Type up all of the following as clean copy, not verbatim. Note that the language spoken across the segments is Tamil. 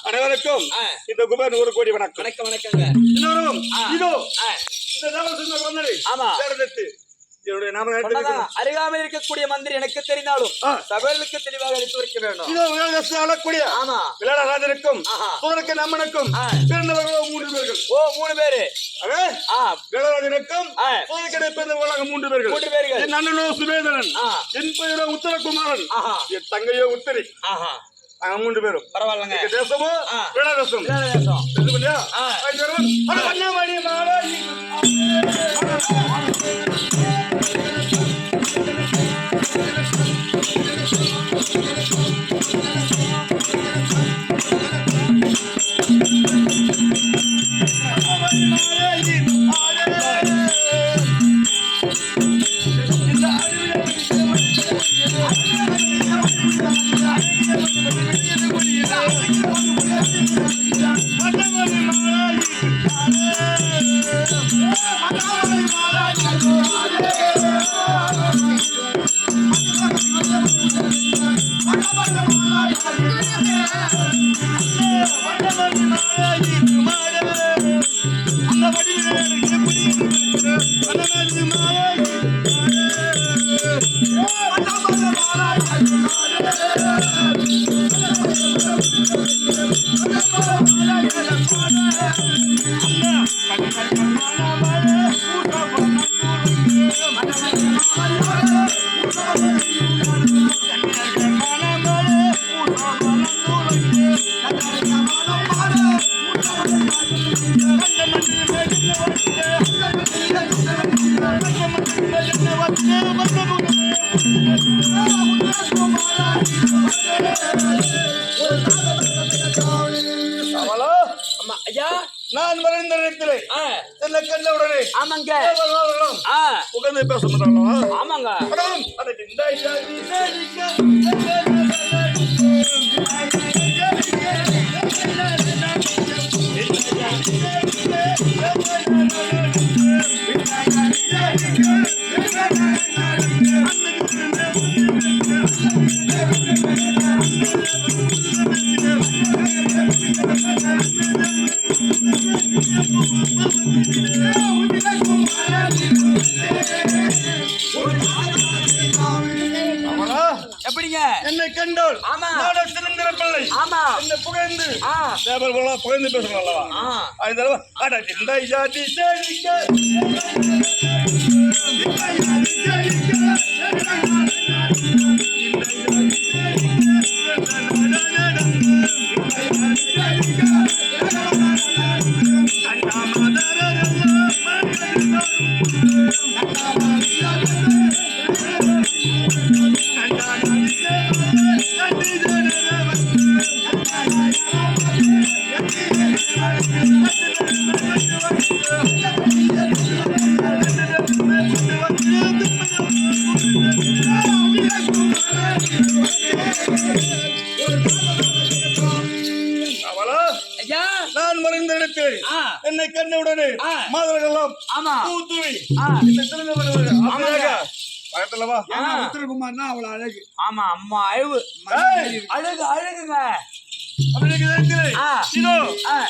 அனைவருக்கும் இந்த குபேர் 1 கோடி வணக்கம். வணக்கங்க. இதோ இந்த தேவசங்க வந்தனை தேர்ந்தெடுத்து என்னுடைய நாம அருகாமையில் இருக்கக்கூடிய மந்திரி எனக்கு தெரிந்தாலும் சபைகளுக்கு தெளிவாக எடுத்து வைக்க வேண்டும். இதோ விளையாடக்கூடிய விளையாடராஜனுக்கும் சூரனுக்கு நம்மனுக்கும் பிறந்தவர்களோ 3 பேர்கள். ஓ 3 பேரு. விளையாடராஜனுக்கும் சூரனுக்கு பிறந்தவர்களாக 3 பேர்கள். 3 பேர்கள். என் அண்ணனோ சுவேதனன், என் பெயரோ உத்தரகுமாரன், என் தங்கையோ உத்தரி. 3 பேரும் பரவாயில்லைங்க. தேசமோ விளையாடேசம். நான் மறைந்த நேரத்திலே என்ன கண்ட உடனே ஆமாங்க உட்கார்ந்து பேச மாட்டாங்களா? ஆமாங்க. எப்படிங்க என்னை கண்டோல் சிறந்த பிள்ளை என்ன புகழ்ந்து புகழ்ந்து பேசலாம். மாதவர்களெல்லாம் ஆமா தூவி இந்த சிறந்த பக்கத்துலவா உத்தரகுமார்னா அவ்வளவு அழகு. ஆமா அம்மா அழகு அழகு அழகுங்க.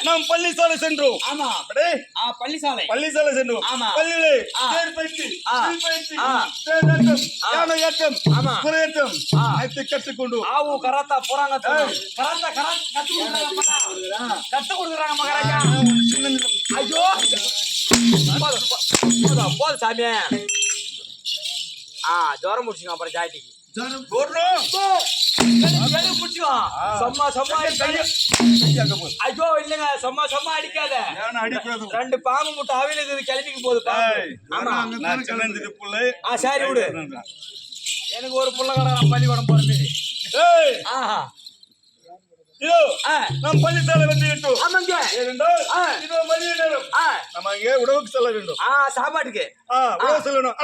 நாம் பள்ளிசாலை சென்றோம். ஆமா பள்ளிசாலை சென்றோம். ஆமா பள்ளியிலே தேர் பயிற்சி கற்றுக்கொண்டு ஆவு கராத்தா போறாங்க. கராத்தா கத்து கொடுக்குறாங்க மகாராஜா. ஐயோ போது சாமியே. ஜோரம் முடிச்சுங்க அப்புறம் ஜாட்டிக்கு ஐயோ இல்லங்க சும்மா சும்மா அடிக்காத. 2 பாம்பு முட்டை அவிலுக்கு கிளம்பிக்கு போகுது. சரி விடு. எனக்கு ஒரு புள்ளகடா பள்ளிக்கூடம் போறது. நம் பள்ளிசாலை வந்து விட்டோம். ஆமாங்க இதோ மதிய நேரம் நம்ம இங்கே உணவுக்கு செல்ல வேண்டும். சாப்பாட்டுக்கு உணவு செல்லணும்.